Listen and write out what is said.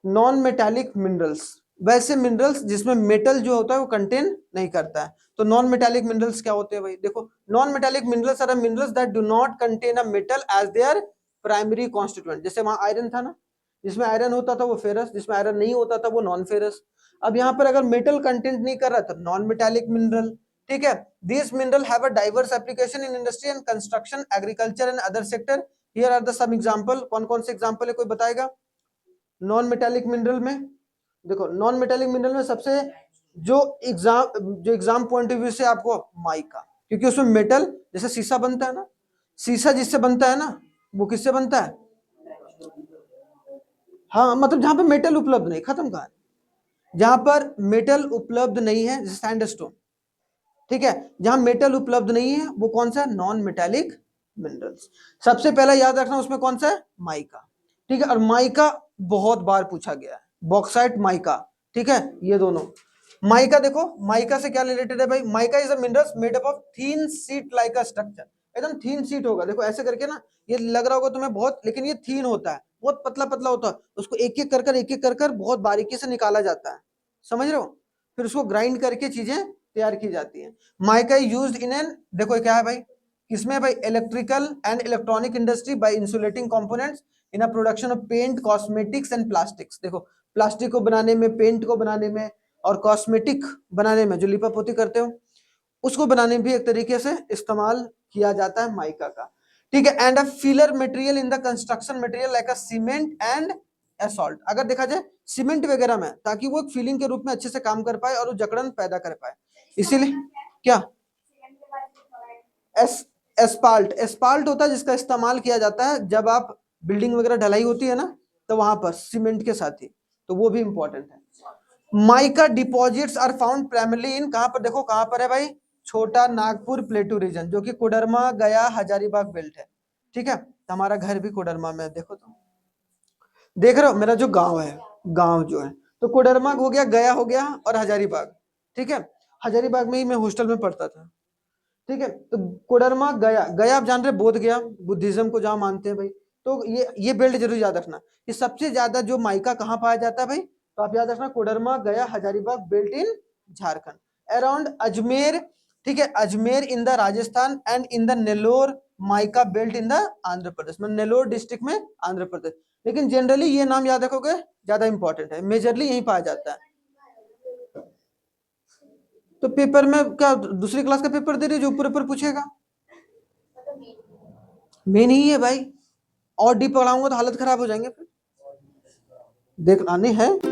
Non metallic minerals, वैसे minerals जिसमें metal जो होता है वो कंटेन नहीं करता है। तो नॉन मेटालिक मिनरल्स क्या होते हैं भाई? देखो, non metallic minerals are minerals that do not contain a metal as their primary constituent. जैसे वहां आयरन था ना, जिसमें आयरन होता था वो फेरस, जिसमें आयरन नहीं होता था वो नॉन फेरस। अब यहाँ पर अगर मेटल कंटेंट नहीं कर रहा तो नॉन मेटालिक मिनरल। ठीक है, this mineral have a diverse application in industry and construction, agriculture and other sector. Here are the some example. कौन कौन से एग्जांपल है, कोई बताएगा? नॉन मेटालिक मिनरल में देखो, नॉन मेटालिक मिनरल में सबसे जो एग्जाम पॉइंट ऑफ व्यू से आपको माइका, क्योंकि उसमें मेटल, जैसे शीशा बनता है ना, शीशा जिससे बनता है ना वो किससे बनता है? हाँ, मतलब जहां पर मेटल उपलब्ध नहीं, खत्म कहानी। जहां पर मेटल उपलब्ध नहीं है, जैसे सैंडस्टोन। ठीक है, जहां मेटल उपलब्ध नहीं है वो कौन सा है? Non metallic minerals. सबसे पहला याद रखना उसमें कौन सा है? माइका। ठीक है, और माइका बहुत बार पूछा गया है, बॉक्साइट माइका। ठीक है, ये दोनों। माइका देखो, माइका से क्या रिलेटेड है भाई? Mica is a minerals made up of thin sheet like a structure. एकदम थीन शीट होगा, देखो ऐसे करके ना, ये लग रहा होगा तुम्हें बहुत, लेकिन ये थीन होता है, बहुत पतला पतला होता है। उसको एक एक कर कर, एक एक कर कर बहुत बारीकी से निकाला जाता है, समझ रहे हो? फिर उसको ग्राइंड करके चीजें तैयार की जाती है। माइका यूज्ड इन एन, देखो क्या है भाई, किसमें भाई? Electrical and electronic industry by insulating components in a production of paint, cosmetics and plastics. देखो, प्लास्टिक को बनाने में, पेंट को बनाने में, और कॉस्मेटिक बनाने में, जो लिपापोती करते हो उसको बनाने में भी एक तरीके से इस्तेमाल किया जाता है माइका का। ठीक है, and a filler material in the construction material like a cement and assault. अगर देखा जाए सीमेंट वगैरह में, ताकि वो एक फिलिंग के रूप में अच्छे से काम कर पाए और वो जकड़न पैदा कर पाए, इसीलिए क्या एस एस्पाल्ट, एस्पाल्ट होता है जिसका इस्तेमाल किया जाता है जब आप बिल्डिंग वगैरह ढलाई होती है ना, तो वहां पर सीमेंट के साथ ही, तो वो भी इंपॉर्टेंट है। Mica deposits are found primarily in, कहां पर? देखो कहां पर है भाई? छोटा नागपुर प्लेटू रीजन, जो कि कोडरमा, गया, हजारीबाग बेल्ट है। ठीक है, तो हमारा घर भी कोडरमा में है, देखो तो देख रहे हो मेरा जो गांव है, गांव जो है, तो कोडरमा हो गया, गया हो गया, और हजारीबाग। ठीक है, हजारीबाग में ही मैं हॉस्टल में पढ़ता था। ठीक है, तो कोडरमा, गया, गया आप जान रहे, बोध गया, बुद्धिज्म को जहां मानते हैं भाई। तो ये बेल्ट जरूर याद रखना कि सबसे ज्यादा जो माइका कहाँ पाया जाता है भाई? तो आप याद रखना, Koderma, Gaya, Hazaribagh belt in Jharkhand, around Ajmer. ठीक है, Ajmer in the Rajasthan and in the Nellore mica belt in the Andhra Pradesh, मतलब नेल्लोर डिस्ट्रिक्ट में आंध्र प्रदेश। लेकिन जनरली ये नाम याद रखोगे, ज्यादा इंपॉर्टेंट है, मेजरली यही पाया जाता है। तो पेपर में क्या दूसरी क्लास का पेपर दे रही है जो ऊपर ऊपर पूछेगा? मेन ही है भाई, और डीप पढ़ाऊंगा तो हालत खराब हो जाएंगे फिर, देखना नहीं है।